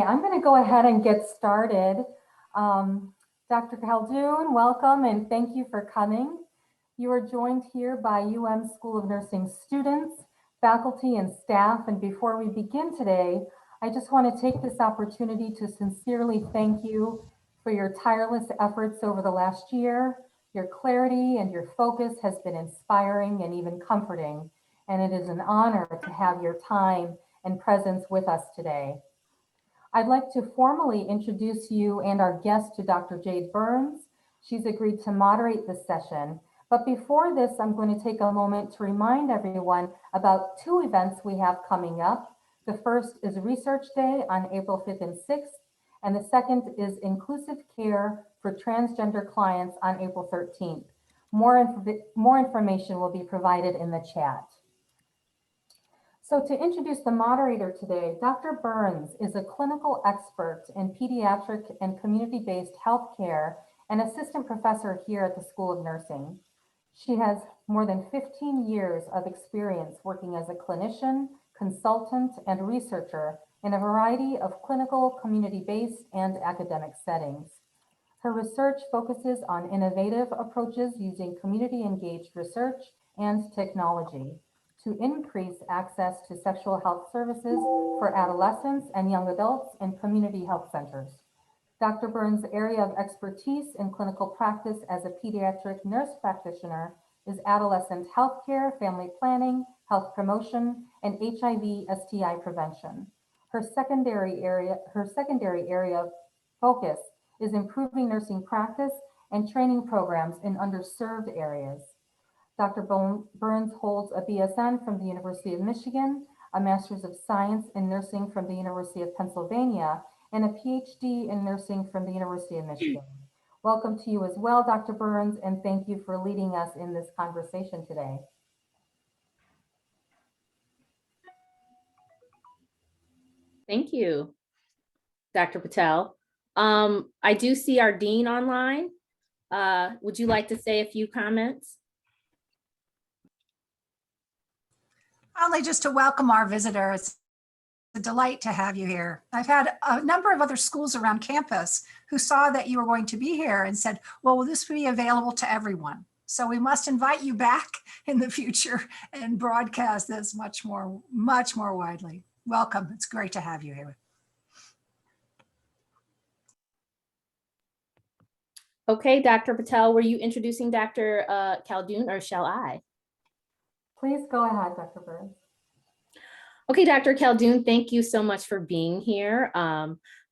I'm going to go ahead and get started. Dr. Khaldun, welcome and thank you for coming. You are joined here by UM School of Nursing students, faculty, and staff. And before we begin today, I just want to take this opportunity to sincerely thank you for your tireless efforts over the last year. Your clarity and your focus has been inspiring and even comforting, and it is an honor to have your time and presence with us today. I'd like to formally introduce you and our guest to Dr. Jade Burns. She's agreed to moderate this session. But before this, I'm going to take a moment to remind everyone about two events we have coming up. The first is Research Day on April 5th and 6th, and the second is Inclusive Care for Transgender Clients on April 13th. More information will be provided in the chat. So to introduce the moderator today, Dr. Burns is a clinical expert in pediatric and community-based healthcare and assistant professor here at the School of Nursing. She has more than 15 years of experience working as a clinician, consultant, and researcher in a variety of clinical, community-based, and academic settings. Her research focuses on innovative approaches using community-engaged research and technology to increase access to sexual health services for adolescents and young adults in community health centers. Dr. Burns' area of expertise in clinical practice as a pediatric nurse practitioner is adolescent healthcare, family planning, health promotion, and HIV/STI prevention. Her secondary area of focus is improving nursing practice and training programs in underserved areas. Dr. Burns holds a BSN from the University of Michigan, a Master's of Science in Nursing from the University of Pennsylvania, and a PhD in Nursing from the University of Michigan. Welcome to you as well, Dr. Burns, and thank you for leading us in this conversation today. Thank you, Dr. Patel. I do see our dean online. Would you like to say a few comments? Only just to welcome our visitors. It's a delight to have you here. I've had a number of other schools around campus who saw that you were going to be here and said, well, will this be available to everyone? So we must invite you back in the future and broadcast this much more widely. Welcome. It's great to have you here. Okay, Dr. Patel, were you introducing Dr. Khaldun, or shall I? Please go ahead, Dr. Burns. Okay, Dr. Khaldun, thank you so much for being here.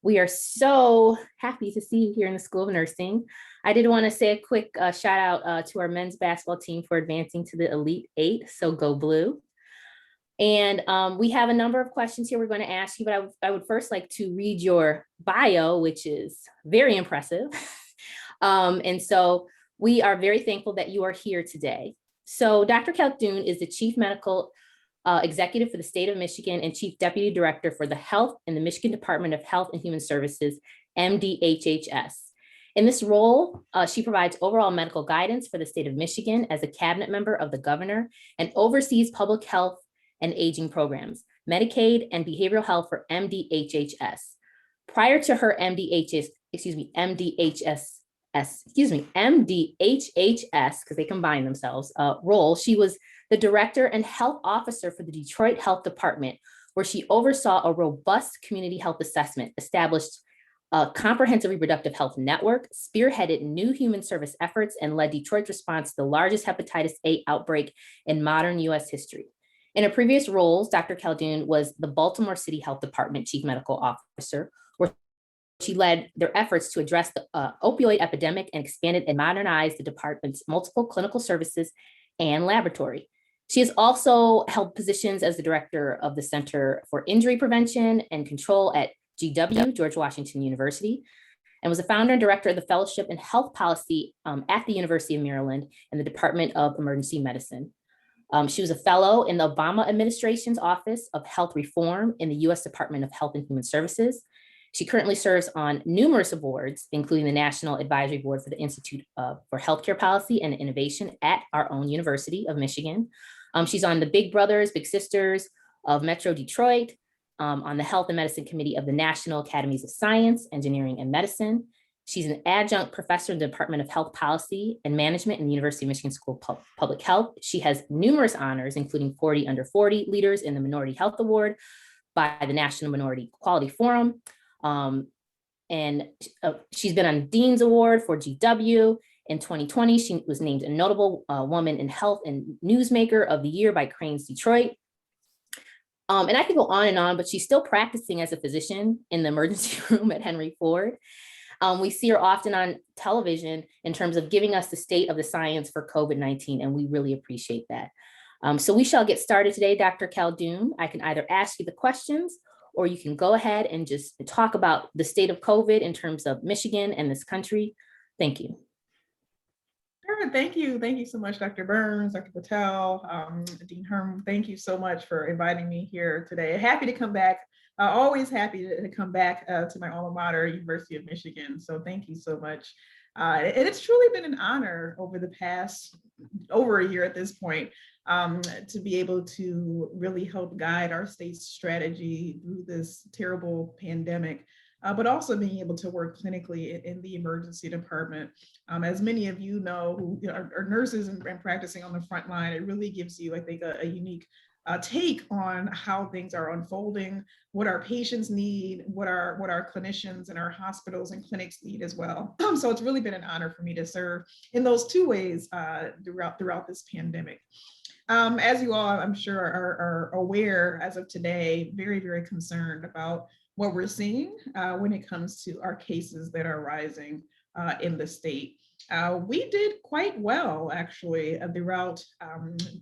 We are so happy to see you here in the School of Nursing. I did want to say a quick shout out to our men's basketball team for advancing to the Elite Eight, so go blue. And we have a number of questions here we're going to ask you, but I would first like to read your bio, which is very impressive. And so we are very thankful that you are here today. So Dr. Khaldun is the Chief Medical Executive for the state of Michigan and Chief Deputy Director for the Health in the Michigan Department of Health and Human Services, MDHHS. In this role, she provides overall medical guidance for the state of Michigan as a cabinet member of the governor and oversees public health and aging programs, Medicaid and behavioral health for MDHHS. Prior to her MDHHS, because they combine themselves, role, she was the director and health officer for the Detroit Health Department, where she oversaw a robust community health assessment, established a comprehensive reproductive health network, spearheaded new human service efforts, and led Detroit's response to the largest hepatitis A outbreak in modern US history. In her previous roles, Dr. Khaldun was the Baltimore City Health Department Chief Medical Officer, where she led their efforts to address the opioid epidemic and expanded and modernized the department's multiple clinical services and laboratory. She has also held positions as the director of the Center for Injury Prevention and Control at GW, George Washington University, and was a founder and director of the Fellowship in Health Policy at the University of Maryland and the Department of Emergency Medicine. She was a fellow in the Obama administration's Office of Health Reform in the US Department of Health and Human Services. She currently serves on numerous awards, including the National Advisory Board for the Institute for Healthcare Policy and Innovation at our own University of Michigan. She's on the Big Brothers, Big Sisters of Metro Detroit, on the Health and Medicine Committee of the National Academies of Science, Engineering, and Medicine. She's an adjunct professor in the Department of Health Policy and Management in the University of Michigan School of Public Health. She has numerous honors, including 40 under 40 leaders in the Minority Health Award by the National Minority Quality Forum. She's been on Dean's Award for GW. In 2020, she was named a notable woman in health and newsmaker of the year by Crain's Detroit. And I could go on and on, but she's still practicing as a physician in the emergency room at Henry Ford. We see her often on television in terms of giving us the state of the science for COVID-19, and we really appreciate that. So we shall get started today, Dr. Khaldun. I can either ask you the questions, or you can go ahead and just talk about the state of COVID in terms of Michigan and this country. Thank you. Sure, thank you. Thank you so much, Dr. Burns, Dr. Patel, Dean Herm. Thank you so much for inviting me here today. Happy to come back. Always happy to come back to my alma mater, University of Michigan. So thank you so much. And it's truly been an honor over the past, over a year at this point, to be able to really help guide our state's strategy through this terrible pandemic. But also being able to work clinically in the emergency department. As many of you know, who are nurses and practicing on the front line, it really gives you, I think, a unique take on how things are unfolding, what our patients need, what our clinicians and our hospitals and clinics need as well. So it's really been an honor for me to serve in those two ways throughout this pandemic. As you all, I'm sure, are aware as of today, very, very concerned about what we're seeing when it comes to our cases that are rising in the state. We did quite well, actually, throughout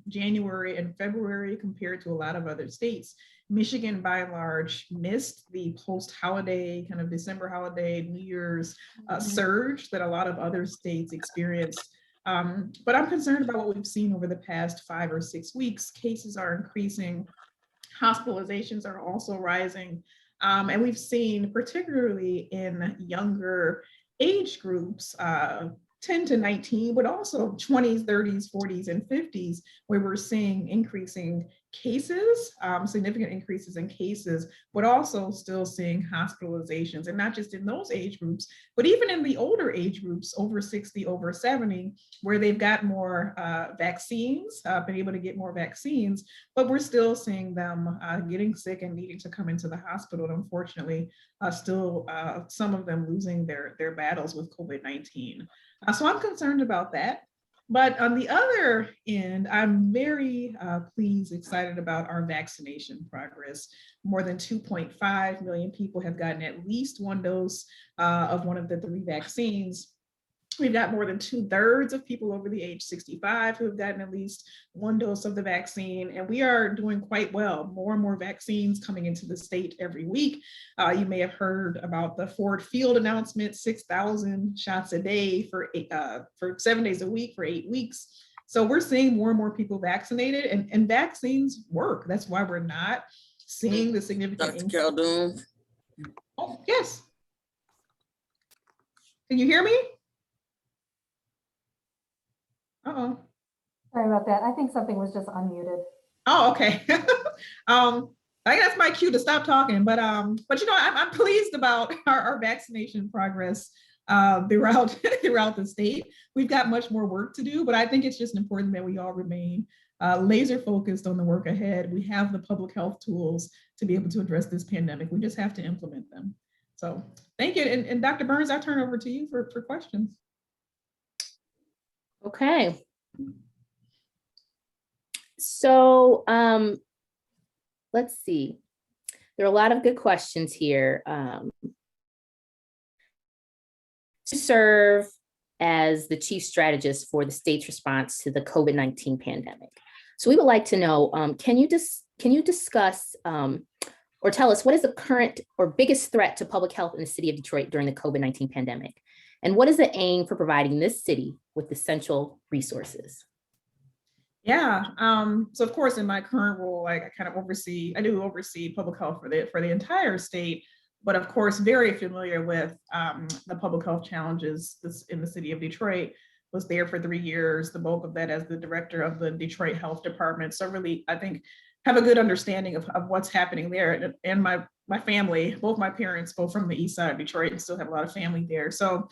January and February compared to a lot of other states. Michigan, by and large, missed the post-holiday, kind of December holiday, New Year's surge that a lot of other states experienced. But I'm concerned about what we've seen over the past 5 or 6 weeks. Cases are increasing, hospitalizations are also rising. And we've seen, particularly in younger age groups, 10 to 19, but also 20s, 30s, 40s, and 50s, where we're seeing increasing cases, significant increases in cases, but also still seeing hospitalizations, and not just in those age groups, but even in the older age groups, over 60, over 70, where they've got more vaccines, been able to get more vaccines, but we're still seeing them getting sick and needing to come into the hospital, and unfortunately, still some of them losing their battles with COVID-19. So I'm concerned about that. But on the other end, I'm very pleased, excited about our vaccination progress. More than 2.5 million people have gotten at least one dose of one of the 3 vaccines. We've got more than 2/3 of people over the age 65 who have gotten at least one dose of the vaccine, and we are doing quite well. More and more vaccines coming into the state every week. You may have heard about the Ford Field announcement, 6,000 shots a day for 7 days a week for 8 weeks. So we're seeing more and more people vaccinated, and vaccines work. That's why we're not seeing the significant. Dr. Khaldun. Oh, yes. Can you hear me? Uh-oh. Sorry about that. I think something was just unmuted. Oh, okay. I think that's my cue to stop talking, but you know, I'm pleased about our vaccination progress throughout the state. We've got much more work to do, but I think it's just important that we all remain laser focused on the work ahead. We have the public health tools to be able to address this pandemic. We just have to implement them. So thank you. And Dr. Burns, I'll turn over to you for questions. Okay. So let's see. There are a lot of good questions here. To serve as the chief strategist for the state's response to the COVID-19 pandemic. So we would like to know, can you discuss or tell us what is the current or biggest threat to public health in the city of Detroit during the COVID-19 pandemic? And what is the aim for providing this city with essential resources? Yeah, so of course, in my current role, I kind of oversee public health for the entire state, but of course, very familiar with the public health challenges in the city of Detroit. Was there for 3 years, the bulk of that as the director of the Detroit Health Department. So really, I think have a good understanding of what's happening there. And my family, both my parents, both from the east side of Detroit, and still have a lot of family there. So,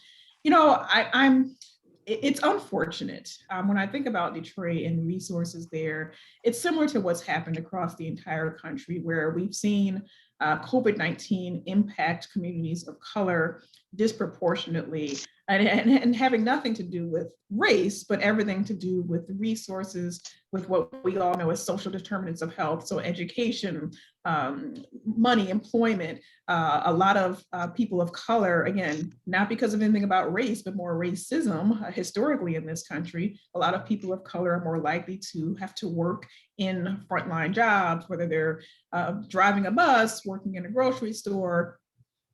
it's unfortunate. When I think about Detroit and resources there, it's similar to what's happened across the entire country, where we've seen COVID-19 impact communities of color disproportionately, and having nothing to do with race, but everything to do with resources, with what we all know as social determinants of health. So education, money, employment, a lot of people of color, again, not because of anything about race, but more racism historically in this country. A lot of people of color are more likely to have to work in frontline jobs, whether they're driving a bus, working in a grocery store,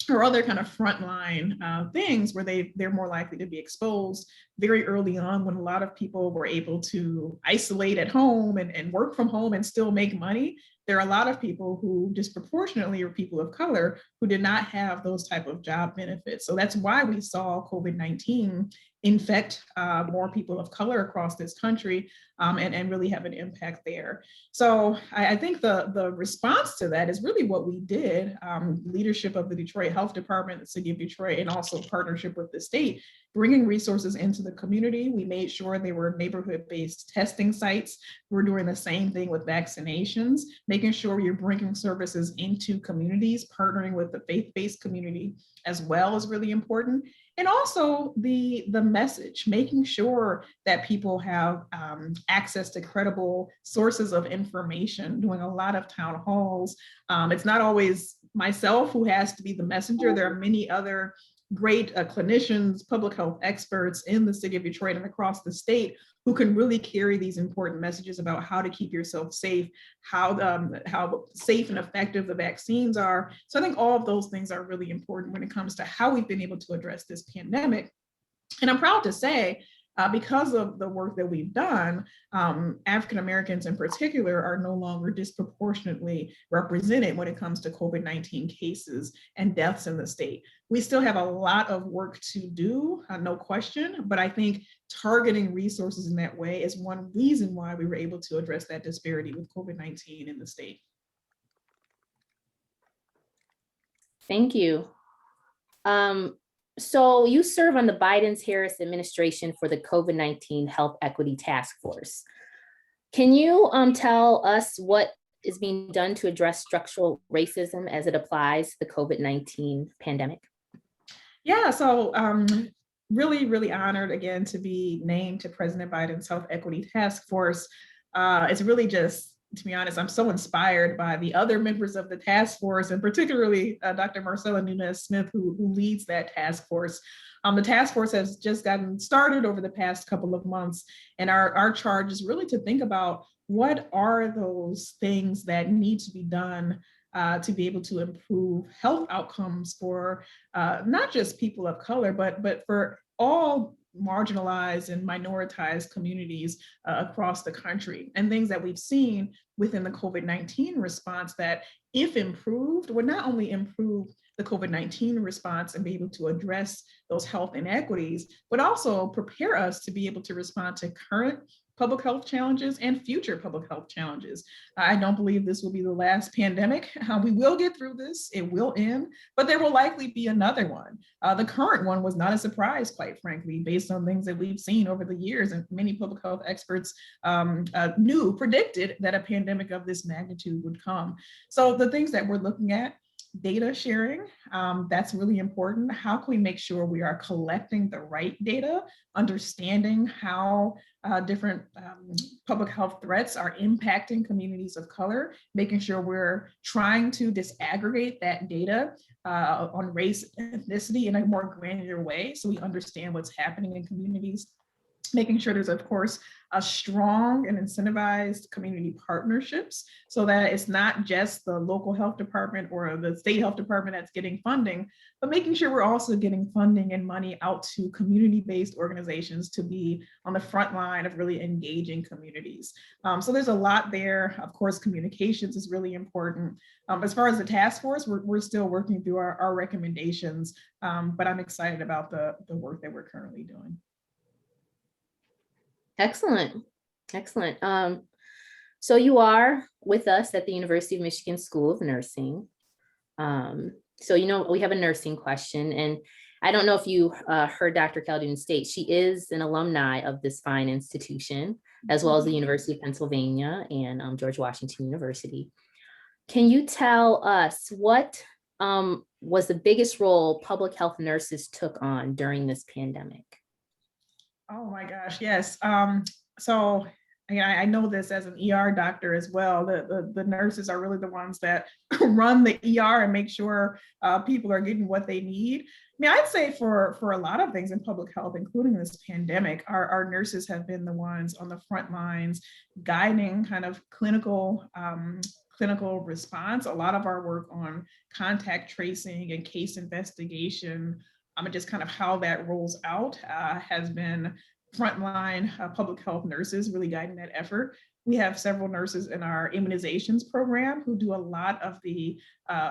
or other kind of frontline things where they're more likely to be exposed very early on, when a lot of people were able to isolate at home and work from home and still make money. There are a lot of people who disproportionately are people of color who did not have those type of job benefits. So that's why we saw COVID-19 infect more people of color across this country, and really have an impact there. So I think the response to that is really what we did, leadership of the Detroit Health Department, the City of Detroit, and also partnership with the state, bringing resources into the community. We made sure they were neighborhood-based testing sites. We're doing the same thing with vaccinations, making sure you're bringing services into communities, partnering with the faith-based community as well is really important. And also the message, making sure that people have access to credible sources of information, doing a lot of town halls. It's not always myself who has to be the messenger. There are many other great clinicians, public health experts in the city of Detroit and across the state who can really carry these important messages about how to keep yourself safe, how safe and effective the vaccines are. So I think all of those things are really important when it comes to how we've been able to address this pandemic. And I'm proud to say, because of the work that we've done, African Americans in particular are no longer disproportionately represented when it comes to COVID-19 cases and deaths in the state. We still have a lot of work to do, no question, but I think targeting resources in that way is one reason why we were able to address that disparity with COVID-19 in the state. Thank you. So you serve on the Biden-Harris administration for the COVID-19 Health Equity Task Force. Can you tell us what is being done to address structural racism as it applies to the COVID-19 pandemic? Yeah, so really honored again to be named to President Biden's Health Equity Task Force. It's really just, to be honest, I'm so inspired by the other members of the task force, and particularly Dr. Marcella Nunez-Smith, who leads that task force. The task force has just gotten started over the past couple of months, and our charge is really to think about what are those things that need to be done to be able to improve health outcomes for not just people of color, but for all marginalized and minoritized communities across the country, and things that we've seen within the COVID-19 response that, if improved, would not only improve the COVID-19 response and be able to address those health inequities, but also prepare us to be able to respond to current public health challenges and future public health challenges. I don't believe this will be the last pandemic. We will get through this, it will end, but there will likely be another one. The current one was not a surprise, quite frankly, based on things that we've seen over the years, and many public health experts predicted that a pandemic of this magnitude would come. So the things that we're looking at: data sharing, that's really important. How can we make sure we are collecting the right data, understanding how different public health threats are impacting communities of color, making sure we're trying to disaggregate that data on race and ethnicity in a more granular way so we understand what's happening in communities. Making sure there's, of course, a strong and incentivized community partnerships so that it's not just the local health department or the state health department that's getting funding, but making sure we're also getting funding and money out to community-based organizations to be on the front line of really engaging communities. So there's a lot there. Of course, communications is really important. As far as the task force, we're still working through our recommendations, but I'm excited about the work that we're currently doing. Excellent. So you are with us at the University of Michigan School of Nursing. So, we have a nursing question, and I don't know if you heard Dr. Khaldun state, she is an alumni of this fine institution, as well as the University of Pennsylvania and George Washington University. Can you tell us what was the biggest role public health nurses took on during this pandemic? Oh my gosh, yes. So I know this as an ER doctor as well. The nurses are really the ones that run the ER and make sure people are getting what they need. I mean, I'd say for a lot of things in public health, including this pandemic, our nurses have been the ones on the front lines guiding kind of clinical response. A lot of our work on contact tracing and case investigation, and just kind of how that rolls out has been frontline public health nurses really guiding that effort. We have several nurses in our immunizations program who do a lot of the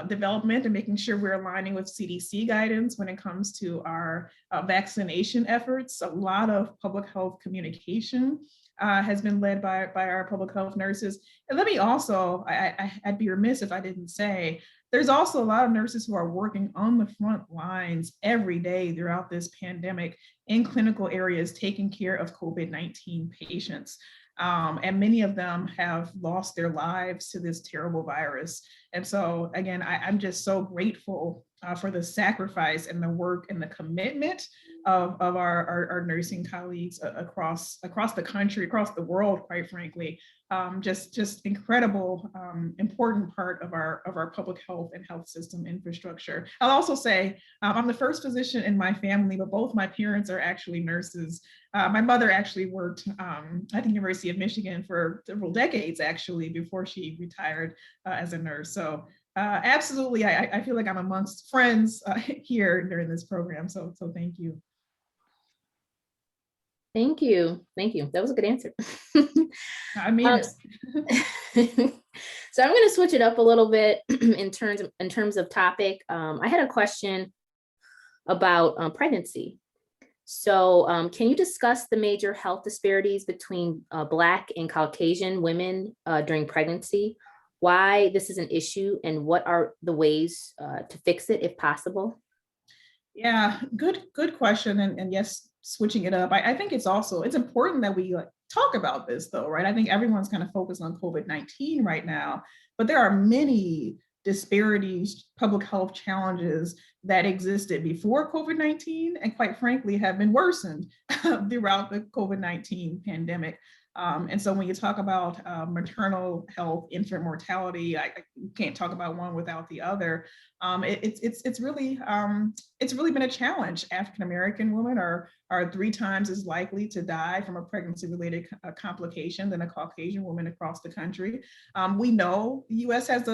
development and making sure we're aligning with CDC guidance when it comes to our vaccination efforts. A lot of public health communication has been led by our public health nurses. And let me also, I'd be remiss if I didn't say, there's also a lot of nurses who are working on the front lines every day throughout this pandemic in clinical areas, taking care of COVID-19 patients. And many of them have lost their lives to this terrible virus. And so again, I'm just so grateful for the sacrifice and the work and the commitment of our nursing colleagues across the country, across the world, quite frankly. Just incredible, important part of our public health and health system infrastructure. I'll also say I'm the first physician in my family, but both my parents are actually nurses. My mother actually worked at the University of Michigan for several decades, actually, before she retired as a nurse. So absolutely, I feel like I'm amongst friends here during this program. So thank you. Thank you. Thank you. That was a good answer. I mean it. So I'm going to switch it up a little bit in terms of topic. I had a question about pregnancy. So can you discuss the major health disparities between Black and Caucasian women during pregnancy, why this is an issue, and what are the ways to fix it if possible? Yeah, good question. And yes, switching it up. I think it's important that we talk about this though, right? I think everyone's kind of focused on COVID-19 right now, but there are many disparities, public health challenges that existed before COVID-19 and quite frankly have been worsened throughout the COVID-19 pandemic. And so when you talk about maternal health, infant mortality, I can't talk about one without the other. It's really been a challenge. African American women are 3 times as likely to die from a pregnancy-related complication than a Caucasian woman across the country. We know the U.S. has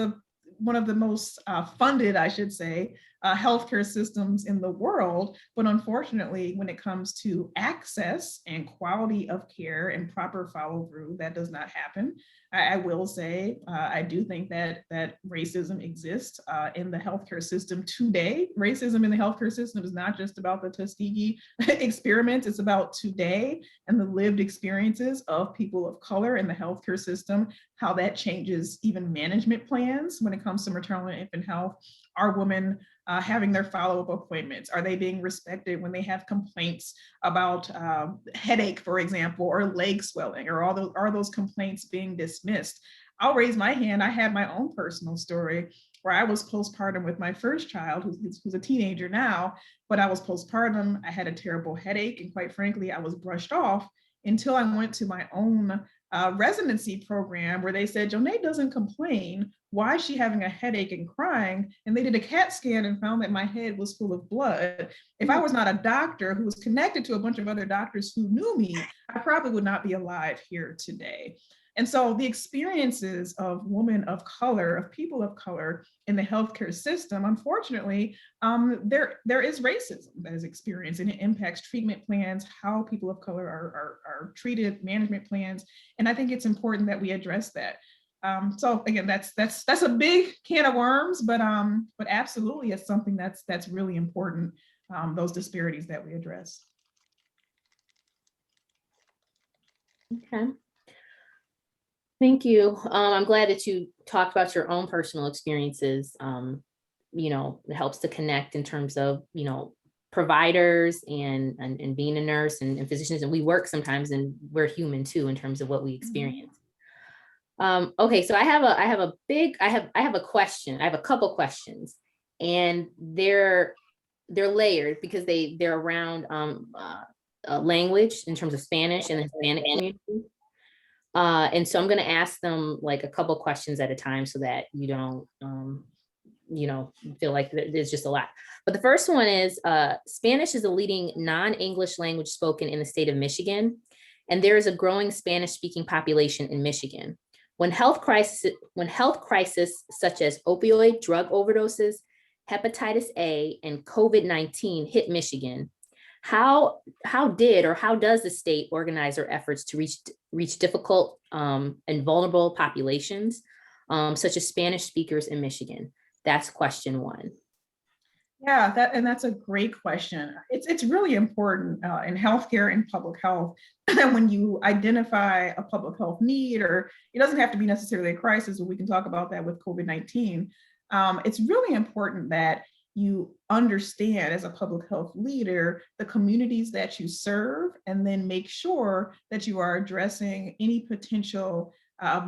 one of the most funded, I should say, healthcare systems in the world. But unfortunately, when it comes to access and quality of care and proper follow through, that does not happen. I will say, I do think that racism exists in the healthcare system today. Racism in the healthcare system is not just about the Tuskegee experiments, it's about today and the lived experiences of people of color in the healthcare system, how that changes even management plans when it comes to maternal and infant health. Are women having their follow-up appointments? Are they being respected when they have complaints about headache, for example, or leg swelling, or are those complaints being dismissed? I'll raise my hand. I had my own personal story where I was postpartum with my first child, who's a teenager now, but I was postpartum. I had a terrible headache, and quite frankly, I was brushed off until I went to my own residency program where they said, Joneigh doesn't complain. Why is she having a headache and crying? And they did a CAT scan and found that my head was full of blood. If I was not a doctor who was connected to a bunch of other doctors who knew me, I probably would not be alive here today. And so the experiences of women of color, of people of color in the healthcare system, unfortunately, there is racism that is experienced, and it impacts treatment plans, how people of color are treated, management plans. And I think it's important that we address that. So again, that's a big can of worms, but absolutely it's something that's really important, those disparities that we address. Okay. Thank you. I'm glad that you talked about your own personal experiences. It helps to connect in terms of, providers and being a nurse and physicians, and we work sometimes and we're human too in terms of what we experience. Okay, so I have a question. I have a couple questions, and they're layered because they're around language in terms of Spanish and the Hispanic community. And so I'm going to ask them like a couple questions at a time so that you don't, feel like there's just a lot. But the first one is Spanish is a leading non-English language spoken in the state of Michigan, and there is a growing Spanish-speaking population in Michigan. When health crisis such as opioid drug overdoses, hepatitis A, and COVID-19 hit Michigan, how does the state organize their efforts to reach difficult and vulnerable populations, such as Spanish speakers in Michigan? That's question one. Yeah, that's a great question. It's really important in healthcare and public health that when you identify a public health need, or it doesn't have to be necessarily a crisis, but we can talk about that with COVID-19. It's really important that you understand as a public health leader the communities that you serve, and then make sure that you are addressing any potential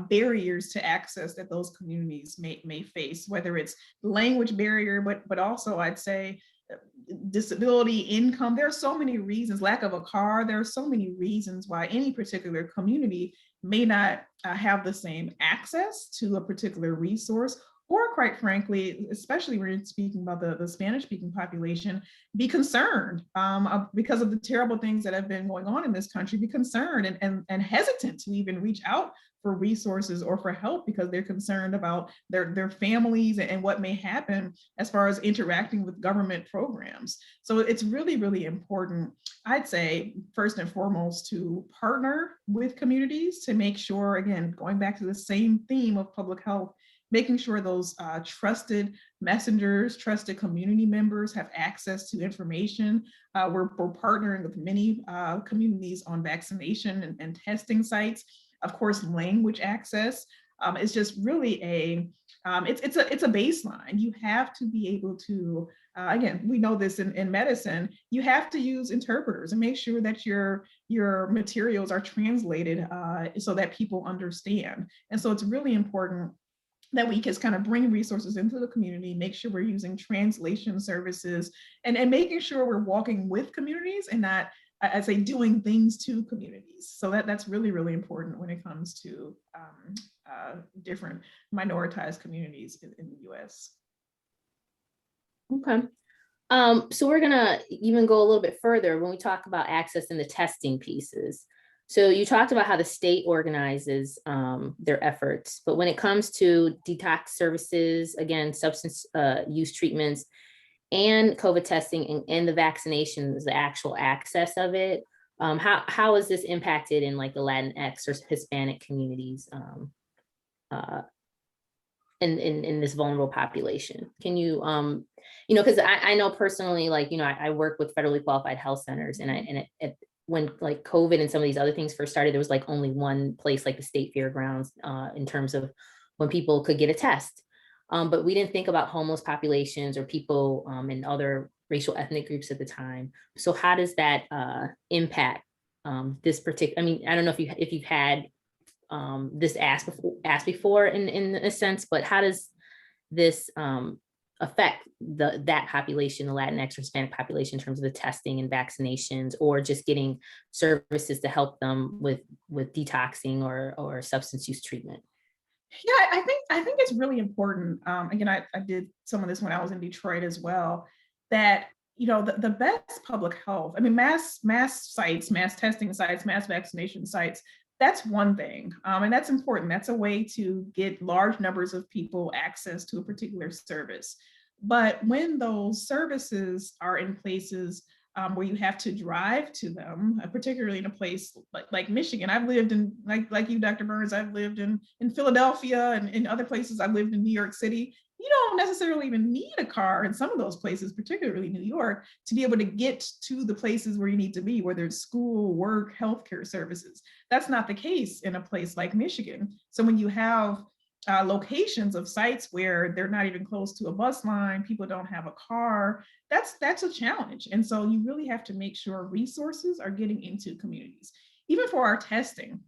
barriers to access that those communities may face, whether it's language barrier, but also I'd say disability, income. There are so many reasons, lack of a car. There are so many reasons why any particular community may not have the same access to a particular resource, or quite frankly, especially when you're speaking about the Spanish-speaking population, be concerned because of the terrible things that have been going on in this country, be concerned and hesitant to even reach out for resources or for help because they're concerned about their families and what may happen as far as interacting with government programs. So it's really, really important, I'd say, first and foremost, to partner with communities to make sure, again, going back to the same theme of public health, making sure those trusted messengers, trusted community members have access to information. We're partnering with many communities on vaccination and testing sites. Of course, language access is just really it's a baseline. You have to be able to, again, we know this in medicine, you have to use interpreters and make sure that your materials are translated so that people understand. And so it's really important that we can kind of bring resources into the community, make sure we're using translation services, and making sure we're walking with communities and not, I say, doing things to communities. So that's really, really important when it comes to different minoritized communities in the US. Okay. So we're gonna even go a little bit further when we talk about access and the testing pieces. So you talked about how the state organizes their efforts, but when it comes to detox services, again, substance use treatments, and COVID testing and the vaccinations, the actual access of it, how is this impacted in like the Latinx or Hispanic communities in this vulnerable population? Can you, because I know personally, like, I work with federally qualified health centers, and when like COVID and some of these other things first started, there was like only one place, like the state fairgrounds, in terms of when people could get a test. But we didn't think about homeless populations or people in other racial ethnic groups at the time. So how does that impact this particular? I mean, I don't know if you've had this asked before in a sense, but how does this affect that population, the Latinx or Hispanic population, in terms of the testing and vaccinations, or just getting services to help them with detoxing or substance use treatment? Yeah, I think it's really important. Again, I did some of this when I was in Detroit as well, that the best public health, I mean, mass sites, mass testing sites, mass vaccination sites, that's one thing. And that's important. That's a way to get large numbers of people access to a particular service. But when those services are in places where you have to drive to them, particularly in a place like Michigan. I've lived in, like you, Dr. Burns, I've lived in Philadelphia and in other places. I've lived in New York City. you don't necessarily even need a car in some of those places, particularly New York, to be able to get to the places where you need to be, whether it's school, work, healthcare services. That's not the case in a place like Michigan. So when you have locations of sites where they're not even close to a bus line, people don't have a car, that's a challenge. And so you really have to make sure resources are getting into communities. Even for our testing,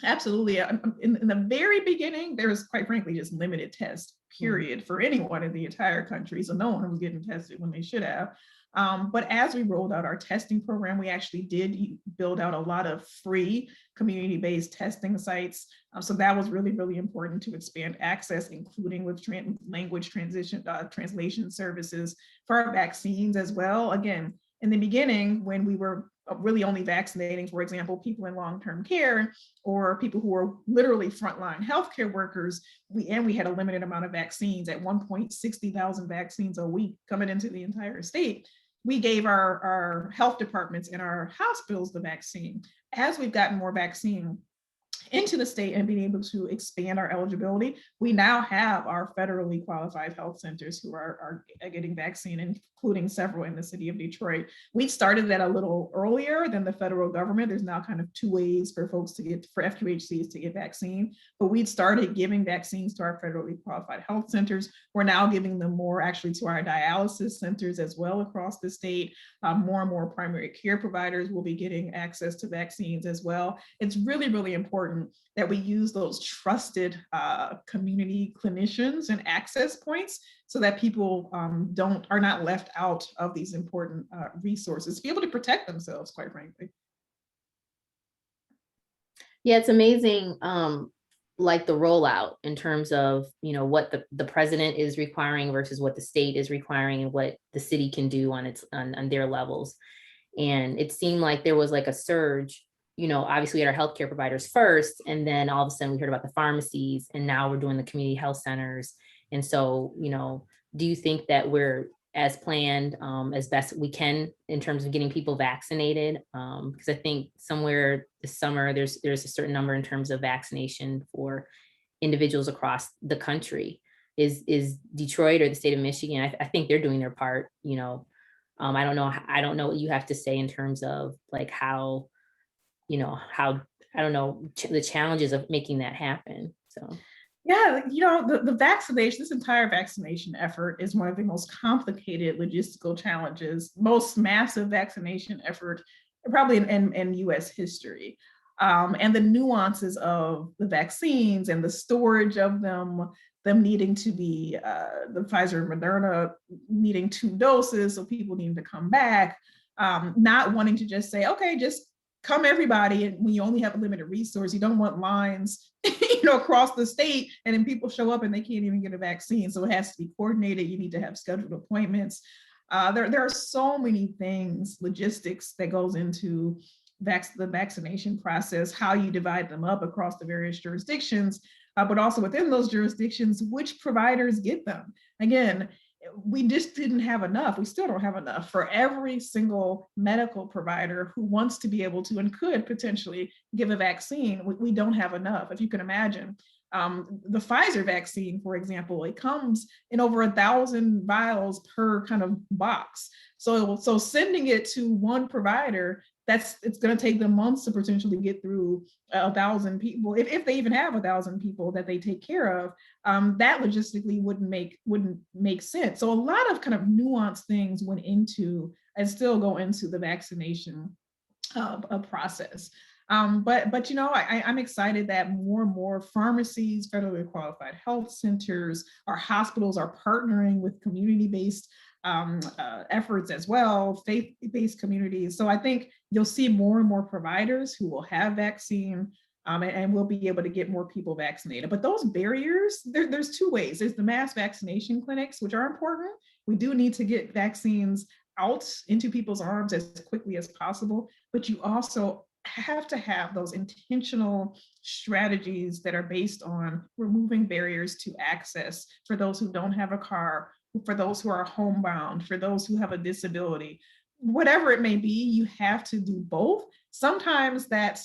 absolutely. In the very beginning, there was quite frankly just limited tests, period, for anyone in the entire country. So no one was getting tested when they should have. But as we rolled out our testing program, we actually did build out a lot of free community-based testing sites. So that was really, really important to expand access, including with language translation services for our vaccines as well. Again, in the beginning, when we were really only vaccinating, for example, people in long-term care or people who were literally frontline healthcare workers, we had a limited amount of vaccines. At one point, 60,000 vaccines a week coming into the entire state. We gave our health departments and our hospitals the vaccine. As we've gotten more vaccine into the state and being able to expand our eligibility, we now have our federally qualified health centers who are getting vaccine, including several in the city of Detroit. We started that a little earlier than the federal government. There's now kind of two ways for folks to get, for FQHCs to get vaccine, but we'd started giving vaccines to our federally qualified health centers. We're now giving them more actually to our dialysis centers as well across the state. More and more primary care providers will be getting access to vaccines as well. It's really, really important that we use those trusted community clinicians and access points so that people are not left out of these important resources to be able to protect themselves, quite frankly. Yeah, it's amazing, like the rollout in terms of, what the president is requiring versus what the state is requiring and what the city can do on their levels. And it seemed like there was like a surge, obviously we had our healthcare providers first, and then all of a sudden we heard about the pharmacies, and now we're doing the community health centers. And so, do you think that we're as planned as best we can in terms of getting people vaccinated? Because I think somewhere this summer, there's a certain number in terms of vaccination for individuals across the country. Is Detroit or the state of Michigan, I think they're doing their part, I don't know what you have to say in terms of like how I don't know, the challenges of making that happen. So. Yeah, the vaccination, this entire vaccination effort is one of the most complicated logistical challenges, most massive vaccination effort probably in US history. And the nuances of the vaccines and the storage of them needing to be, the Pfizer and Moderna needing 2 doses, so people needing to come back, not wanting to just say, okay, just come everybody. And when you only have a limited resource, you don't want lines, across the state, and then people show up and they can't even get a vaccine. So it has to be coordinated. You need to have scheduled appointments. There are so many things, logistics that goes into the vaccination process, how you divide them up across the various jurisdictions, but also within those jurisdictions, which providers get them. Again, we just didn't have enough. We still don't have enough for every single medical provider who wants to be able to and could potentially give a vaccine. We don't have enough. If you can imagine, the Pfizer vaccine, for example, it comes in over 1,000 vials per kind of box. So sending it to one provider, it's going to take them months to potentially get through 1,000 people, if they even have 1,000 people that they take care of. That logistically wouldn't make sense. So a lot of kind of nuanced things went into and still go into the vaccination process. But I'm excited that more and more pharmacies, federally qualified health centers, our hospitals are partnering with community-based efforts as well, faith-based communities. So I think you'll see more and more providers who will have vaccine, and we'll be able to get more people vaccinated. But those barriers, there's 2 ways. There's the mass vaccination clinics, which are important. We do need to get vaccines out into people's arms as quickly as possible, but you also have to have those intentional strategies that are based on removing barriers to access for those who don't have a car, for those who are homebound, for those who have a disability, whatever it may be. You have to do both Sometimes that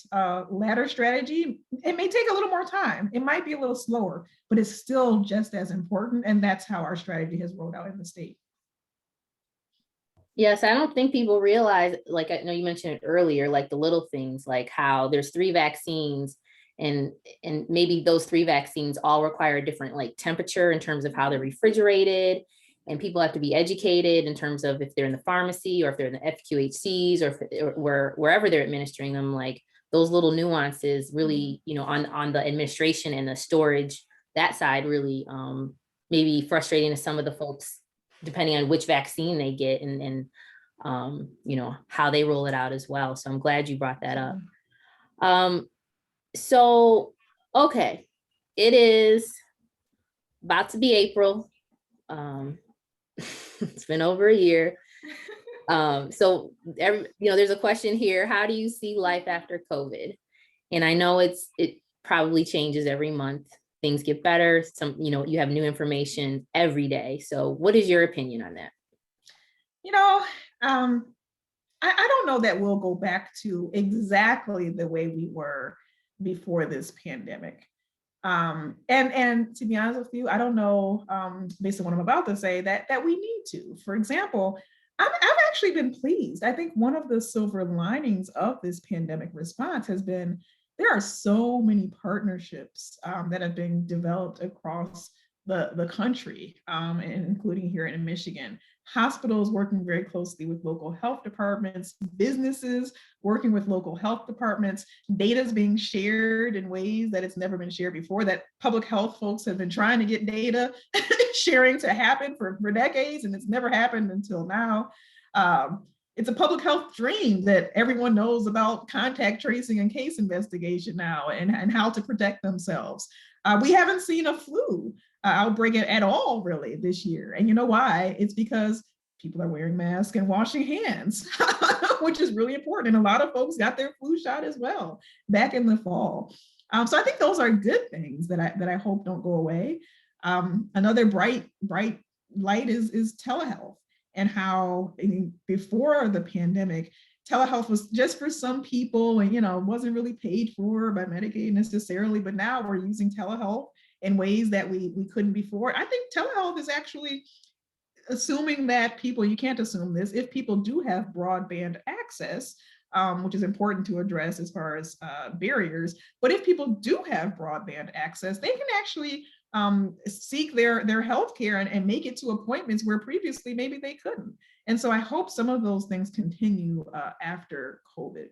latter strategy, it may take a little more time. It might be a little slower, but it's still just as important. And that's how our strategy has rolled out in the state. Yes, I don't think people realize, like, I know you mentioned it earlier, like the little things, like how there's 3 vaccines and maybe those 3 vaccines all require a different like temperature in terms of how they're refrigerated. And people have to be educated in terms of if they're in the pharmacy or if they're in the FQHCs or wherever they're administering them, like those little nuances really, you know, on the administration and the storage, that side really maybe frustrating to some of the folks, depending on which vaccine they get and you know, how they roll it out as well. So I'm glad you brought that up. So, okay, it is about to be April. It's been over a year. So you know, there's a question here. How do you see life after COVID? And I know it probably changes every month. Things get better. You know, you have new information every day. So what is your opinion on that? You know, I don't know that we'll go back to exactly the way we were before this pandemic. And to be honest with you, I don't know, based on what I'm about to say, that we need to. For example, I've actually been pleased. I think one of the silver linings of this pandemic response has been there are so many partnerships that have been developed across the country, and including here in Michigan. Hospitals working very closely with local health departments, businesses working with local health departments, data is being shared in ways that it's never been shared before, that public health folks have been trying to get data sharing to happen for decades, and it's never happened until now. It's a public health dream that everyone knows about contact tracing and case investigation now and how to protect themselves. We haven't seen a flu outbreak at all really this year. And you know why? It's because people are wearing masks and washing hands, which is really important. And a lot of folks got their flu shot as well back in the fall. So I think those are good things that I hope don't go away. Another bright light is telehealth, and how before the pandemic, telehealth was just for some people and, you know, wasn't really paid for by Medicaid necessarily, but now we're using telehealth in ways that we couldn't before. I think telehealth is actually assuming that people, you can't assume this, if people do have broadband access, which is important to address as far as barriers, but if people do have broadband access, they can actually seek their health care and make it to appointments where previously maybe they couldn't. And so I hope some of those things continue after COVID.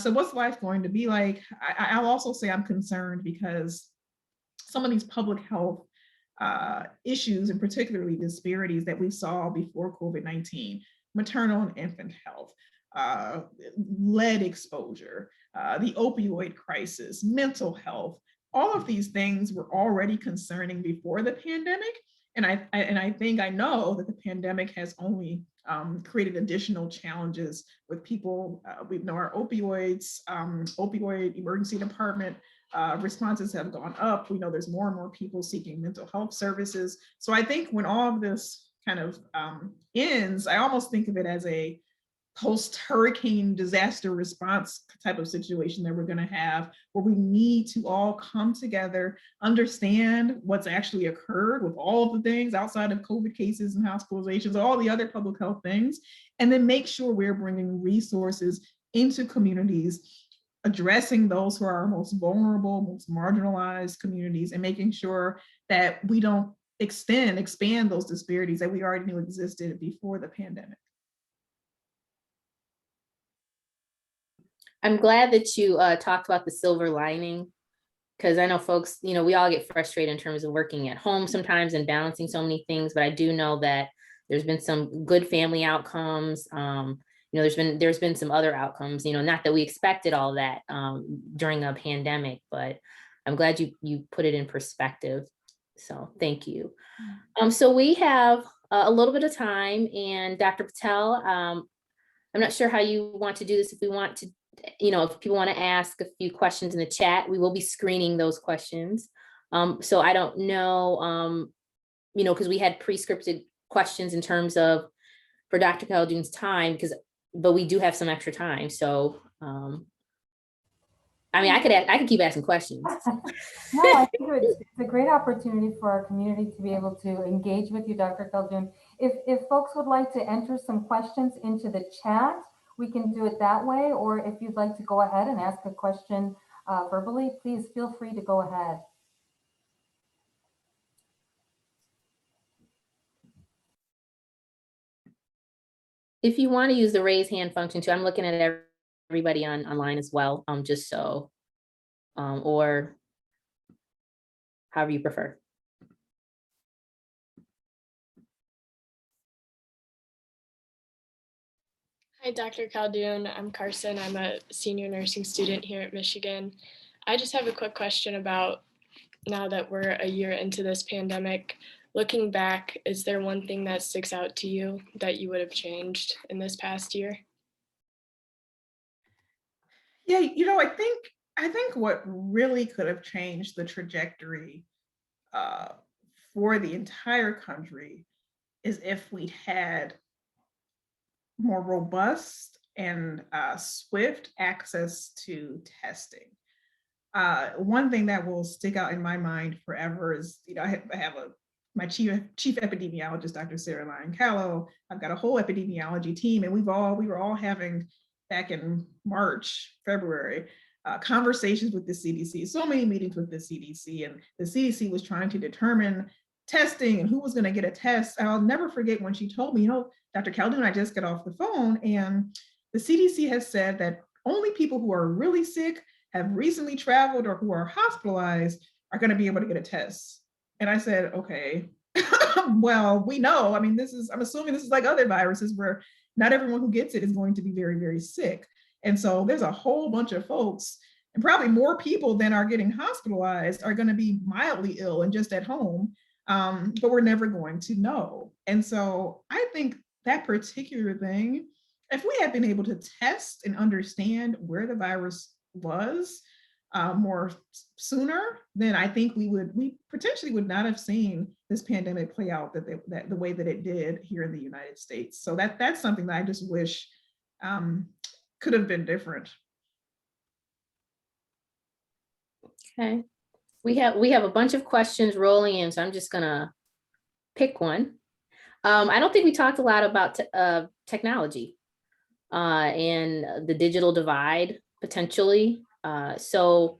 So what's life going to be like? I'll also say I'm concerned because some of these public health issues, and particularly disparities that we saw before COVID-19, maternal and infant health, lead exposure, the opioid crisis, mental health, all of these things were already concerning before the pandemic. And I know that the pandemic has only created additional challenges with people. We know our opioid emergency department responses have gone up. We know there's more and more people seeking mental health services. So I think when all of this kind of ends, I almost think of it as a post-hurricane disaster response type of situation that we're going to have, where we need to all come together, understand what's actually occurred with all of the things outside of COVID cases and hospitalizations, all the other public health things, and then make sure we're bringing resources into communities, addressing those who are our most vulnerable, most marginalized communities, and making sure that we don't expand those disparities that we already knew existed before the pandemic. I'm glad that you talked about the silver lining, because I know folks, you know, we all get frustrated in terms of working at home sometimes and balancing so many things, but I do know that there's been some good family outcomes. You know, there's been some other outcomes, you know, not that we expected all that during a pandemic, but I'm glad you put it in perspective. So thank you. So we have a little bit of time, and Dr. Patel, I'm not sure how you want to do this. If we want to, you know, if people want to ask a few questions in the chat, we will be screening those questions. So I don't know, you know, because we had pre-scripted questions in terms of for Dr. Khaldun's time, but we do have some extra time. So I mean, I could keep asking questions. No, I think it's a great opportunity for our community to be able to engage with you, Dr. Khaldun. If folks would like to enter some questions into the chat, we can do it that way. Or if you'd like to go ahead and ask a question verbally, please feel free to go ahead. If you want to use the raise hand function too, I'm looking at everybody online as well, just so, or however you prefer. Hi, Dr. Khaldun. I'm Carson. I'm a senior nursing student here at Michigan. I just have a quick question about now that we're a year into this pandemic. Looking back, is there one thing that sticks out to you that you would have changed in this past year? Yeah, I think what really could have changed the trajectory for the entire country is if we'd had more robust and swift access to testing. One thing that will stick out in my mind forever is, I have my chief epidemiologist, Dr. Sarah Lyon-Callow. I've got a whole epidemiology team, and we were all having, back in March, February, conversations with the CDC, so many meetings with the CDC, and the CDC was trying to determine testing and who was going to get a test. I'll never forget when she told me, Dr. Khaldun, I just got off the phone, and the CDC has said that only people who are really sick, have recently traveled, or who are hospitalized are going to be able to get a test. And I said, okay, well, we know, I'm assuming this is like other viruses where not everyone who gets it is going to be very, very sick. And so there's a whole bunch of folks, and probably more people than are getting hospitalized are going to be mildly ill and just at home, but we're never going to know. And so I think that particular thing, if we had been able to test and understand where the virus was more sooner, then I think we potentially would not have seen this pandemic play out that the way that it did here in the United States. So that's something that I just wish could have been different. Okay, we have a bunch of questions rolling in, so I'm just gonna pick one. I don't think we talked a lot about technology and the digital divide potentially. So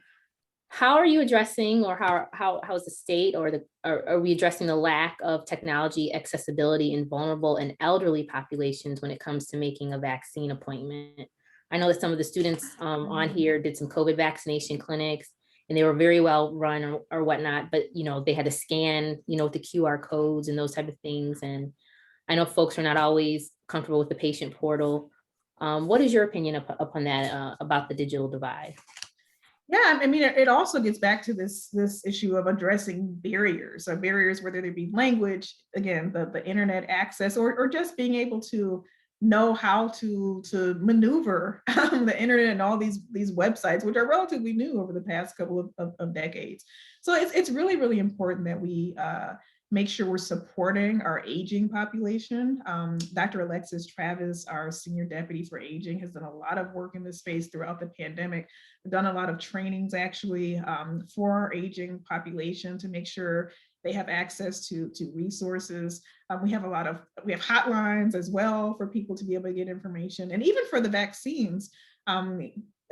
how are you addressing, or how is the state are we addressing the lack of technology accessibility in vulnerable and elderly populations when it comes to making a vaccine appointment? I know that some of the students on here did some COVID vaccination clinics, and they were very well run or whatnot, but they had to scan, with the QR codes and those type of things. And I know folks are not always comfortable with the patient portal. What is your opinion upon that, about the digital divide? Yeah, it also gets back to this issue of addressing barriers, whether they be language, again, the internet access, or just being able to know how to maneuver the internet and all these websites, which are relatively new over the past couple of decades. So it's really, really important that we make sure we're supporting our aging population. Dr. Alexis Travis, our Senior Deputy for Aging, has done a lot of work in this space throughout the pandemic. We've done a lot of trainings actually for our aging population to make sure they have access to resources. We have hotlines as well for people to be able to get information, and even for the vaccines.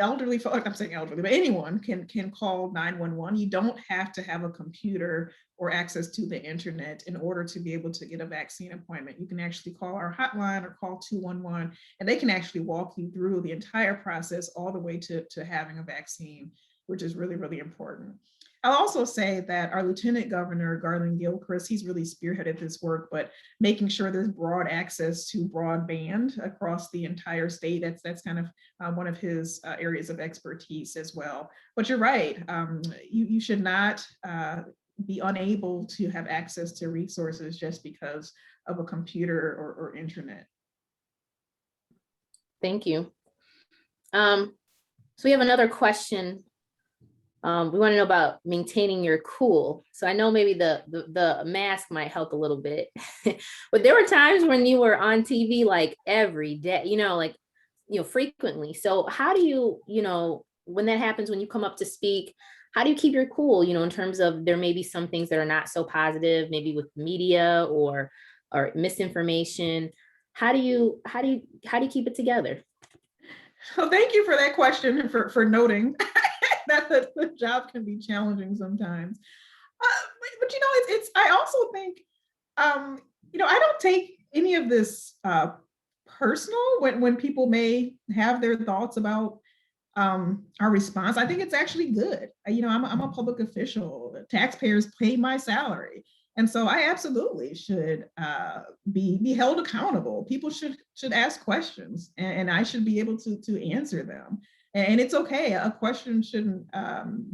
Elderly folks, I'm saying elderly, but anyone can call 911. You don't have to have a computer or access to the internet in order to be able to get a vaccine appointment. You can actually call our hotline or call 211, and they can actually walk you through the entire process all the way to having a vaccine, which is really, really important. I'll also say that our Lieutenant Governor, Garland Gilchrist, he's really spearheaded this work, but making sure there's broad access to broadband across the entire state, that's kind of one of his areas of expertise as well. But you're right, you should not be unable to have access to resources just because of a computer or internet. Thank you. So we have another question. We want to know about maintaining your cool. So I know maybe the mask might help a little bit, but there were times when you were on TV like every day, like frequently. So how do you, when that happens, when you come up to speak, how do you keep your cool, in terms of there may be some things that are not so positive, maybe with media or misinformation. How do you keep it together? Well, thank you for that question and for noting that the job can be challenging sometimes. But I also think, I don't take any of this personal when people may have their thoughts about our response. I think it's actually good. I'm a public official. Taxpayers pay my salary. And so I absolutely should be held accountable. People should ask questions, and I should be able to answer them. And it's okay. A question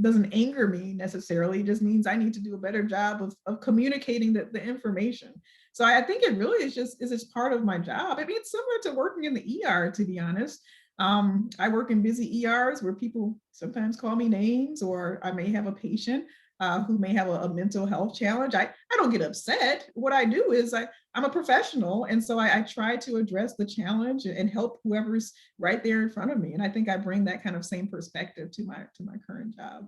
doesn't anger me necessarily. It just means I need to do a better job of communicating the information. So I think it really is just part of my job. I mean, it's similar to working in the ER, to be honest. I work in busy ERs where people sometimes call me names, or I may have a patient who may have a mental health challenge. I don't get upset. What I do is I'm a professional. And so I try to address the challenge and help whoever's right there in front of me. And I think I bring that kind of same perspective to my current job.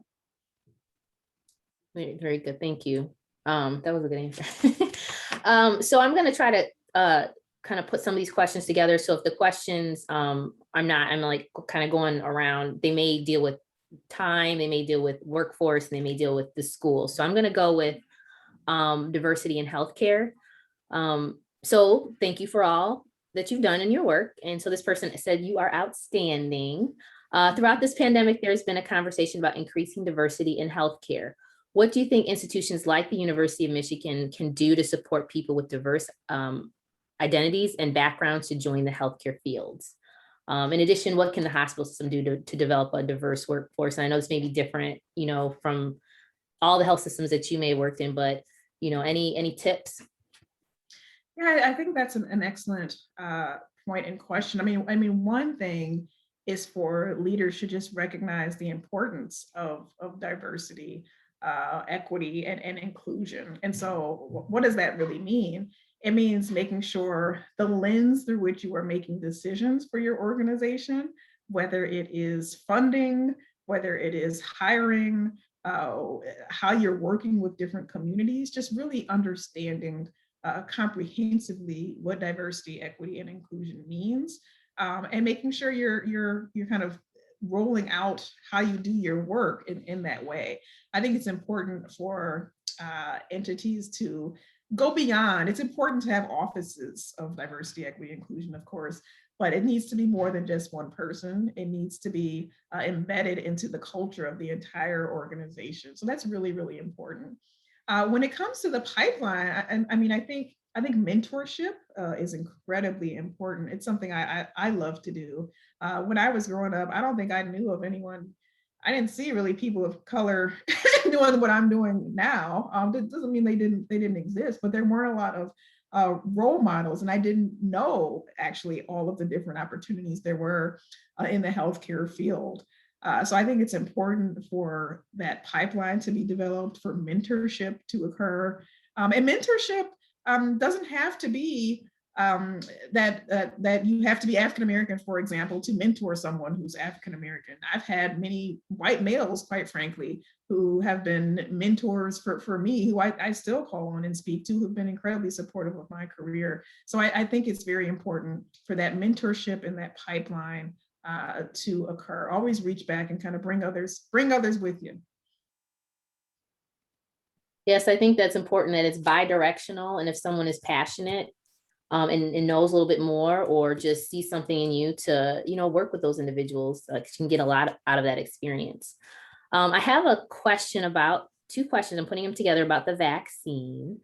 Very, very good. Thank you. That was a good answer. So I'm going to try to kind of put some of these questions together. So if the questions, I'm like kind of going around, they may deal with time, they may deal with workforce, and they may deal with the school. So I'm going to go with diversity in healthcare. So thank you for all that you've done in your work. And so this person said, you are outstanding. Throughout this pandemic, there's been a conversation about increasing diversity in healthcare. What do you think institutions like the University of Michigan can do to support people with diverse identities and backgrounds to join the healthcare fields? In addition, what can the hospital system do to develop a diverse workforce? And I know this may be different, from all the health systems that you may have worked in, but, any tips? Yeah, I think that's an excellent point and question. I mean, one thing is for leaders to just recognize the importance of diversity, equity, and inclusion. And so what does that really mean? It means making sure the lens through which you are making decisions for your organization, whether it is funding, whether it is hiring, how you're working with different communities, just really understanding comprehensively what diversity, equity, and inclusion means, and making sure you're kind of rolling out how you do your work in that way. I think it's important for entities to go beyond. It's important to have offices of diversity, equity, inclusion, of course, but it needs to be more than just one person. It needs to be embedded into the culture of the entire organization. So that's really, really important. When it comes to the pipeline, I think mentorship is incredibly important. It's something I love to do. When I was growing up, I don't think I knew of anyone. I didn't see really people of color doing what I'm doing now. That doesn't mean they didn't exist, but there weren't a lot of role models, and I didn't know actually all of the different opportunities there were in the healthcare field. So I think it's important for that pipeline to be developed, for mentorship to occur. And mentorship doesn't have to be that you have to be African-American, for example, to mentor someone who's African-American. I've had many white males, quite frankly, who have been mentors for me, who I still call on and speak to, who've been incredibly supportive of my career. So I think it's very important for that mentorship and that pipeline to occur. Always reach back and kind of bring others with you. Yes, I think that's important, that it's bi-directional. And if someone is passionate and knows a little bit more, or just see something in you to, work with those individuals, you can get a lot out of that experience. I have a question two questions, I'm putting them together, about the vaccine.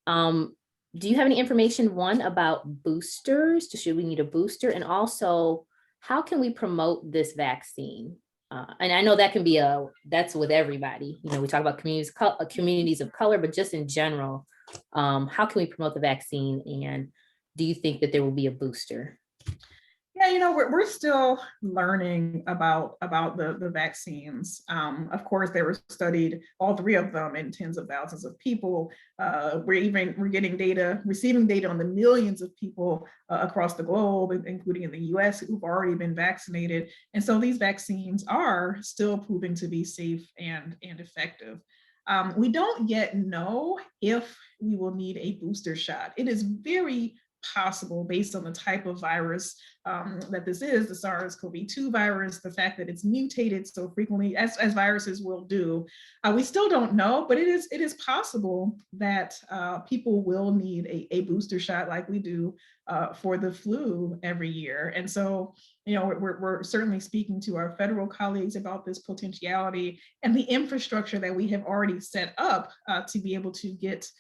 Do you have any information, one, about boosters? Should we need a booster? And also, how can we promote this vaccine? And I know that can be that's with everybody. We talk about communities of color, but just in general, how can we promote the vaccine? And do you think that there will be a booster? Yeah, we're still learning about the vaccines. Of course, they were studied, all three of them, in tens of thousands of people. We're getting data, receiving data on the millions of people across the globe, including in the US, who've already been vaccinated. And so these vaccines are still proving to be safe and effective. We don't yet know if we will need a booster shot. It is very possible, based on the type of virus that this is, the SARS-CoV-2 virus, the fact that it's mutated so frequently, as viruses will do. We still don't know, but it is possible that people will need a booster shot like we do for the flu every year. And so, we're certainly speaking to our federal colleagues about this potentiality and the infrastructure that we have already set up to be able to get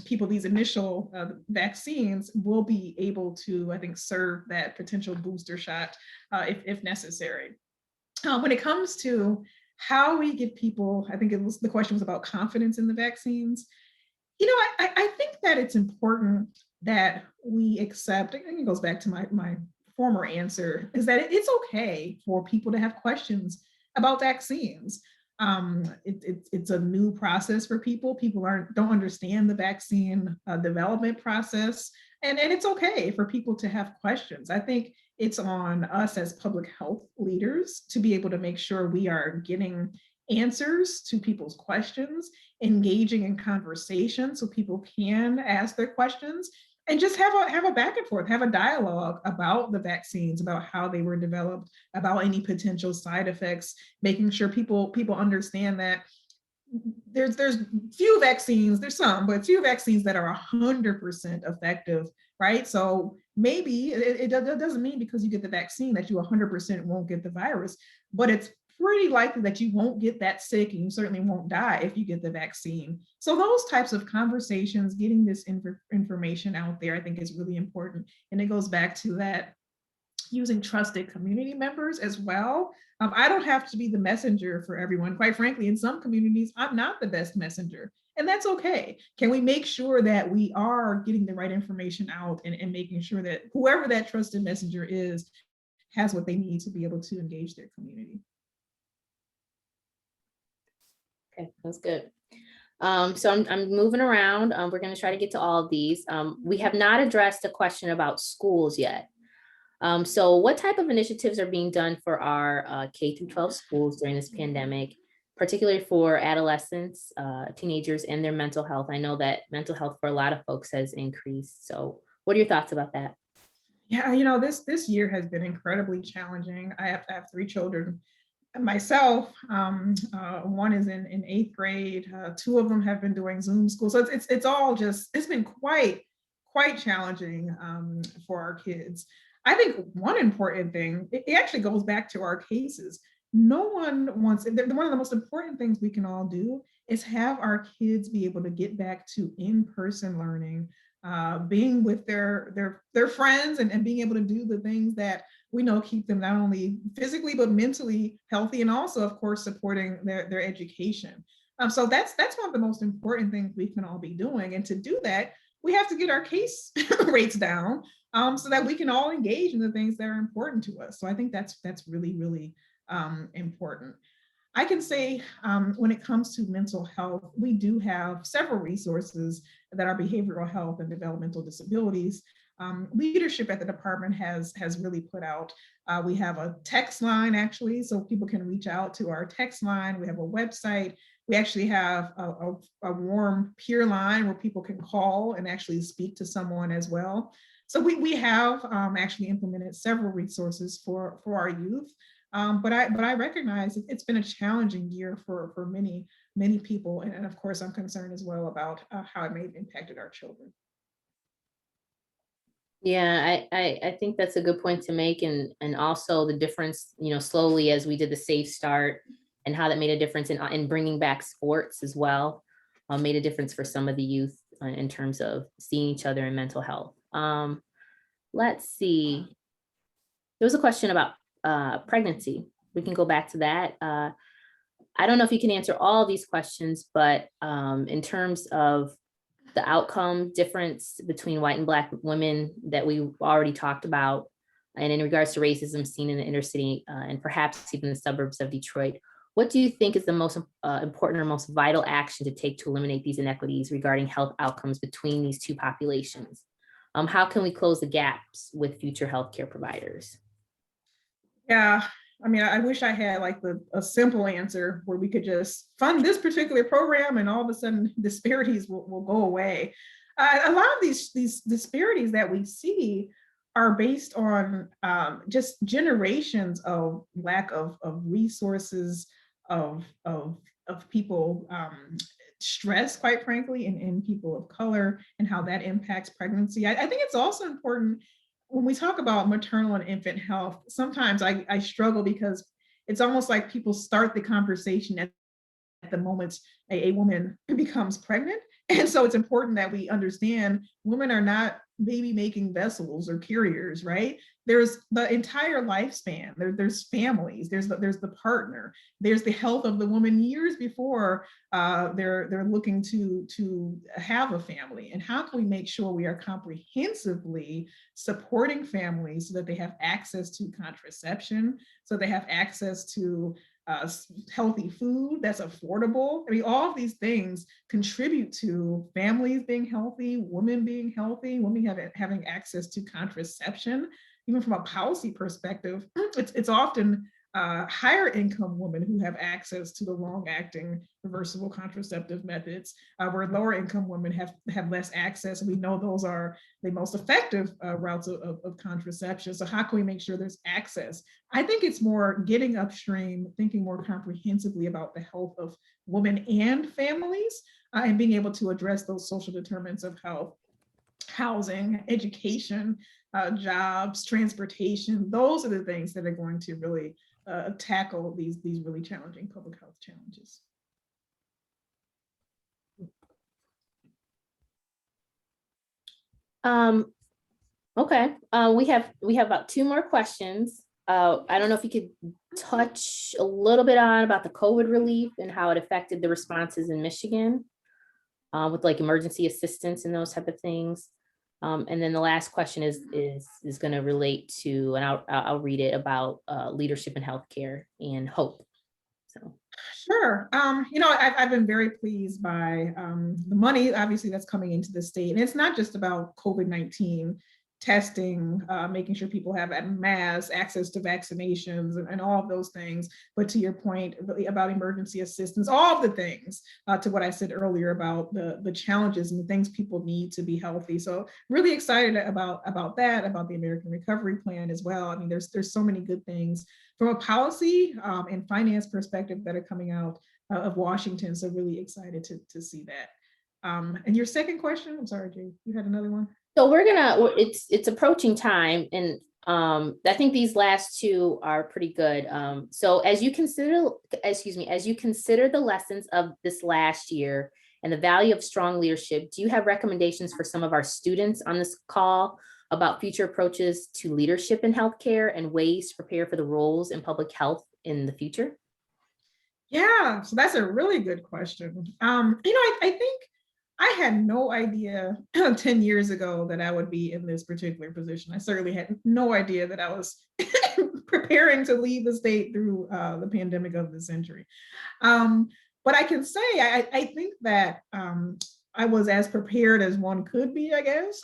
people these initial vaccines will be able to, I think, serve that potential booster shot if necessary. When it comes to how we get people, I think the question was about confidence in the vaccines. I think that it's important that we accept, I think it goes back to my former answer, is that it's okay for people to have questions about vaccines. It's a new process for people. People don't understand the vaccine development process, and it's okay for people to have questions. I think it's on us as public health leaders to be able to make sure we are getting answers to people's questions, engaging in conversation so people can ask their questions, and just have a back and forth, have a dialogue about the vaccines, about how they were developed, about any potential side effects, making sure people understand that there's few vaccines, there's some, but few vaccines that are 100% effective, right? So maybe it doesn't mean because you get the vaccine that you 100% won't get the virus, but it's pretty likely that you won't get that sick, and you certainly won't die if you get the vaccine. So those types of conversations, getting this information out there, I think is really important. And it goes back to that, using trusted community members as well. I don't have to be the messenger for everyone. Quite frankly, in some communities, I'm not the best messenger, and that's okay. Can we make sure that we are getting the right information out and making sure that whoever that trusted messenger is has what they need to be able to engage their community? Okay, that's good. So I'm moving around. We're going to try to get to all of these. We have not addressed a question about schools yet. So what type of initiatives are being done for our K through 12 schools during this pandemic, particularly for adolescents, teenagers, and their mental health? I know that mental health for a lot of folks has increased. So what are your thoughts about that? Yeah, this year has been incredibly challenging. I have three children myself. One is in 8th grade. Two of them have been doing Zoom school. So it's been quite challenging for our kids. I think one important thing, it actually goes back to our cases. No one wants, one of the most important things we can all do is have our kids be able to get back to in-person learning, being with their friends and being able to do the things that we know keep them not only physically but mentally healthy, and also, of course, supporting their education. So that's one of the most important things we can all be doing. And to do that, we have to get our case rates down so that we can all engage in the things that are important to us. So I think that's really, really important. I can say when it comes to mental health, we do have several resources that are behavioral health and developmental disabilities. Leadership at the department has really put out. We have a text line, actually, so people can reach out to our text line. We have a website. We actually have a warm peer line where people can call and actually speak to someone as well. So we have actually implemented several resources for our youth. But I recognize it's been a challenging year for many people. And of course, I'm concerned as well about how it may have impacted our children. Yeah, I think that's a good point to make. And also the difference, slowly as we did the Safe Start and how that made a difference in bringing back sports as well, made a difference for some of the youth in terms of seeing each other and mental health. Let's see. There was a question about pregnancy. We can go back to that. I don't know if you can answer all these questions, but in terms of the outcome difference between white and Black women that we already talked about, And in regards to racism seen in the inner city and perhaps even the suburbs of Detroit, what do you think is the most important or most vital action to take to eliminate these inequities regarding health outcomes between these two populations? How can we close the gaps with future healthcare providers? Yeah, I mean, I wish I had like a simple answer where we could just fund this particular program and all of a sudden disparities will go away. A lot of these disparities that we see are based on just generations of lack of resources, of people stress, quite frankly, in people of color, and how that impacts pregnancy. I think it's also important when we talk about maternal and infant health. Sometimes I struggle because it's almost like people start the conversation at the moment a woman becomes pregnant. And so it's important that we understand women are not baby making vessels or carriers, right? There's the entire lifespan. There's families. There's the partner. There's the health of the woman years before they're looking to have a family. And how can we make sure we are comprehensively supporting families so that they have access to contraception, so they have access to healthy food that's affordable. I mean, all of these things contribute to families being healthy, women being healthy, women having access to contraception. Even from a policy perspective, it's often higher income women who have access to the long-acting reversible contraceptive methods, where lower income women have less access. And we know those are the most effective routes of contraception. So how can we make sure there's access? I think it's more getting upstream, thinking more comprehensively about the health of women and families, and being able to address those social determinants of health, housing, education, jobs, transportation. Those are the things that are going to really tackle these really challenging public health challenges. Okay, we have about 2 more questions. I don't know if you could touch a little bit on about the COVID relief and how it affected the responses in Michigan with like emergency assistance and those type of things. And then the last question is going to relate to, and I'll read it, about leadership in healthcare and hope. So. Sure. I've been very pleased by the money, obviously, that's coming into the state. And it's not just about COVID-19 testing, making sure people have masks, access to vaccinations, and all of those things. But to your point, really about emergency assistance, all of the things, to what I said earlier about the challenges and the things people need to be healthy. So really excited about that, about the American Recovery Plan as well. I mean, there's so many good things from a policy and finance perspective that are coming out of Washington. So really excited to see that. And your second question, I'm sorry, Jay, you had another one? So it's approaching time, and I think these last 2 are pretty good. So as you consider the lessons of this last year and the value of strong leadership, do you have recommendations for some of our students on this call about future approaches to leadership in healthcare and ways to prepare for the roles in public health in the future? Yeah, so that's a really good question. I think I had no idea 10 years ago that I would be in this particular position. I certainly had no idea that I was preparing to lead the state through the pandemic of the century. But I can say, I think that I was as prepared as one could be, I guess,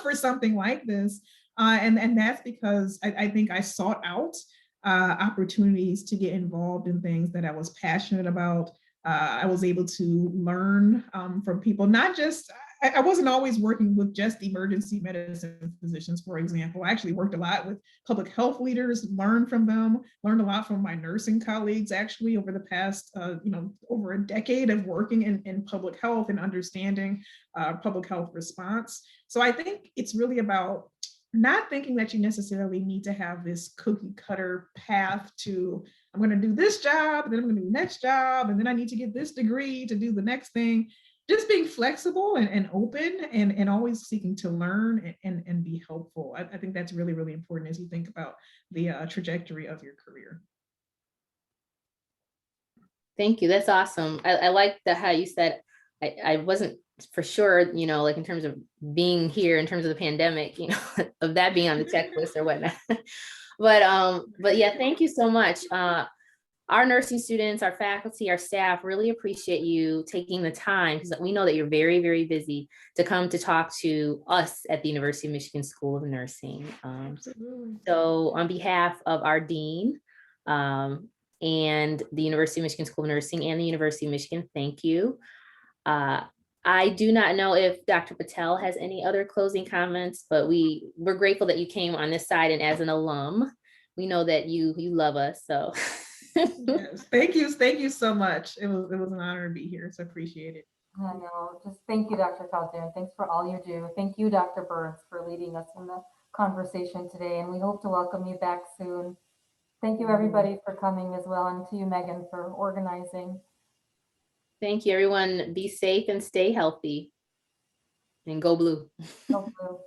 for something like this. And that's because I think I sought out opportunities to get involved in things that I was passionate about. I was able to learn from people, not just, I wasn't always working with just emergency medicine physicians, for example. I actually worked a lot with public health leaders, learned from them, learned a lot from my nursing colleagues, actually, over the past, over a decade of working in public health and understanding public health response. So I think it's really about not thinking that you necessarily need to have this cookie cutter path to, I'm going to do this job, then I'm going to do the next job, and then I need to get this degree to do the next thing. Just being flexible and open and always seeking to learn and be helpful. I think that's really, really important as you think about the trajectory of your career. Thank you. That's awesome. I like how you said, I wasn't for sure, you know, like in terms of being here, in terms of the pandemic, you know, of that being on the checklist or whatnot. But yeah, thank you so much. Our nursing students, our faculty, our staff really appreciate you taking the time, because we know that you're very, very busy, to come to talk to us at the University of Michigan School of Nursing. Absolutely. So on behalf of our dean and the University of Michigan School of Nursing and the University of Michigan, thank you. I do not know if Dr. Patel has any other closing comments, but we're grateful that you came on this side, and as an alum, we know that you love us. So Yes. Thank you so much. It was an honor to be here. So appreciate it. I know, just thank you, Dr. Khaldun. Thanks for all you do. Thank you, Dr. Burns, for leading us in the conversation today, and we hope to welcome you back soon. Thank you, everybody, for coming as well, and to you, Megan, for organizing. thank you, everyone. Be safe and stay healthy. And go blue. Go Blue.